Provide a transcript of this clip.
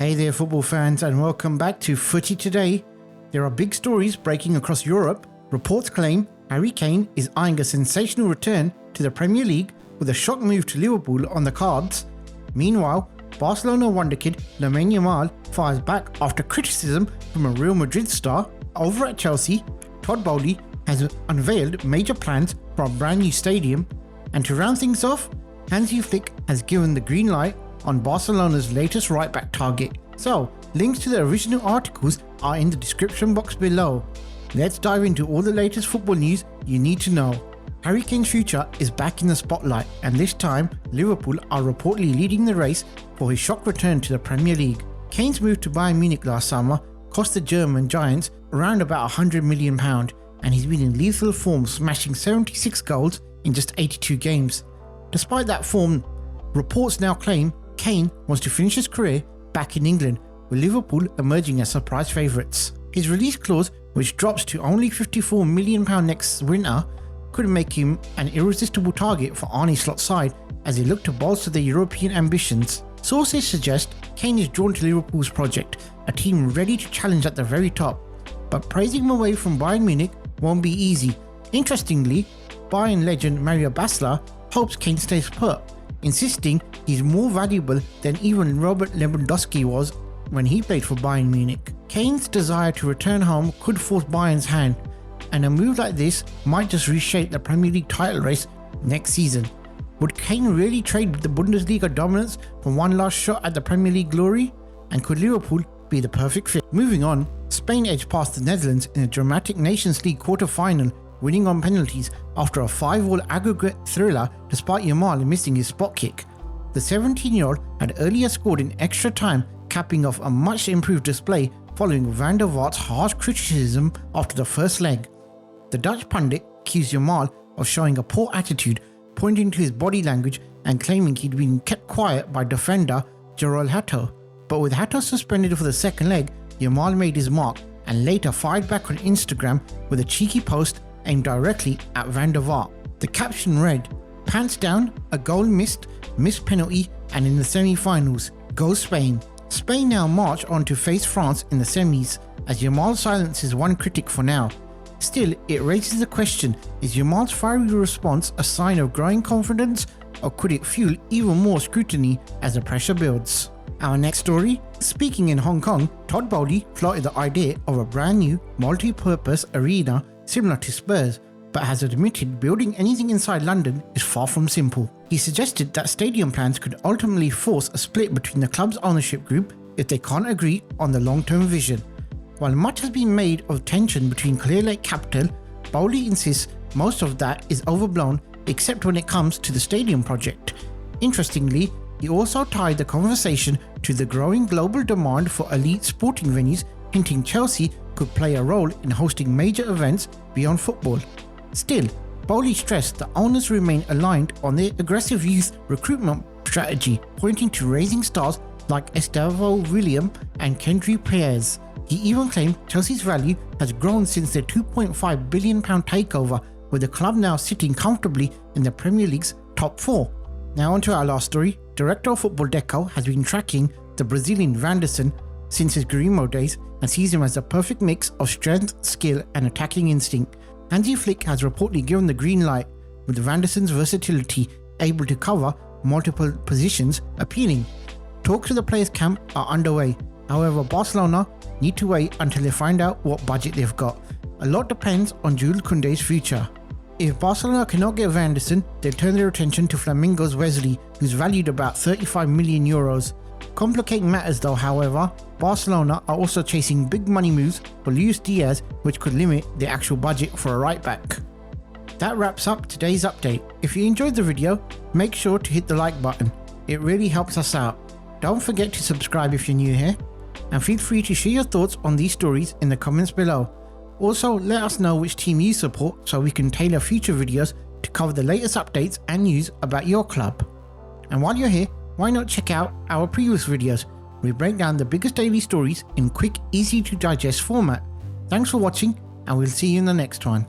Hey there football fans, and welcome back to Footy Today. There are big stories breaking across Europe. Reports claim Harry Kane is eyeing a sensational return to the Premier League with a shock move to Liverpool on the cards. Meanwhile, Barcelona wonderkid Lamine Yamal fires back after criticism from a Real Madrid star. Over at Chelsea, Todd Boehly has unveiled major plans for a brand new stadium. And to round things off, Hansi Flick has given the green light on Barcelona's latest right-back target. So, links to the original articles are in the description box below. Let's dive into all the latest football news you need to know. Harry Kane's future is back in the spotlight, and this time Liverpool are reportedly leading the race for his shock return to the Premier League. Kane's move to Bayern Munich last summer cost the German giants around about £100 million, and he's been in lethal form, smashing 76 goals in just 82 games. Despite that form, reports now claim Kane wants to finish his career back in England, with Liverpool emerging as surprise favourites. His release clause, which drops to only £54 million next winter, could make him an irresistible target for Arne Slot's side as they look to bolster their European ambitions. Sources suggest Kane is drawn to Liverpool's project, a team ready to challenge at the very top, but praising him away from Bayern Munich won't be easy. Interestingly, Bayern legend Mario Basler hopes Kane stays put, insisting he's more valuable than even Robert Lewandowski was when he played for Bayern Munich. Kane's desire to return home could force Bayern's hand, and a move like this might just reshape the Premier League title race next season. Would Kane really trade the Bundesliga dominance for one last shot at the Premier League glory? And could Liverpool be the perfect fit? Moving on, Spain edged past the Netherlands in a dramatic Nations League quarter-final, winning on penalties after a 5-all aggregate thriller despite Yamal missing his spot kick. The 17-year-old had earlier scored in extra time, capping off a much improved display following Van der Vaart's harsh criticism after the first leg. The Dutch pundit accused Yamal of showing a poor attitude, pointing to his body language and claiming he'd been kept quiet by defender Gerald Hato. But with Hato suspended for the second leg, Yamal made his mark and later fired back on Instagram with a cheeky post aimed directly at Van der Vaart. The caption read, "Pants down, a goal missed penalty, and in the semi-finals, go Spain." Spain now march on to face France in the semis, as Yamal silences one critic for now. Still, it raises the question, is Yamal's fiery response a sign of growing confidence, or could it fuel even more scrutiny as the pressure builds? Our next story? Speaking in Hong Kong, Todd Boehly floated the idea of a brand new multi-purpose arena similar to Spurs, but has admitted building anything inside London is far from simple. He suggested that stadium plans could ultimately force a split between the club's ownership group if they can't agree on the long-term vision. While much has been made of tension between Clear Lake Capital, Boehly insists most of that is overblown except when it comes to the stadium project. Interestingly, he also tied the conversation to the growing global demand for elite sporting venues, hinting Chelsea could play a role in hosting major events beyond football. Still, Boehly stressed the owners remain aligned on their aggressive youth recruitment strategy, pointing to raising stars like Estevao William and Kendry Perez. He even claimed Chelsea's value has grown since their £2.5 billion takeover, with the club now sitting comfortably in the Premier League's top 4. Now onto our last story. Director of Football Deco has been tracking the Brazilian Vanderson since his Grimo days and sees him as the perfect mix of strength, skill and attacking instinct. Hansi Flick has reportedly given the green light, with Vanderson's versatility able to cover multiple positions appealing. Talks to the players' camp are underway. However, Barcelona need to wait until they find out what budget they've got. A lot depends on Jules Koundé's future. If Barcelona cannot get Vanderson, they'll turn their attention to Flamengo's Wesley, who's valued about €35 million. Complicating matters though, however, Barcelona are also chasing big money moves for Luis Diaz, which could limit their actual budget for a right back. That wraps up today's update. If you enjoyed the video, make sure to hit the like button. It really helps us out. Don't forget to subscribe if you're new here, and feel free to share your thoughts on these stories in the comments below. Also, let us know which team you support so we can tailor future videos to cover the latest updates and news about your club. And while you're here, why not check out our previous videos? We break down the biggest daily stories in quick, easy to digest format. Thanks for watching, and we'll see you in the next one.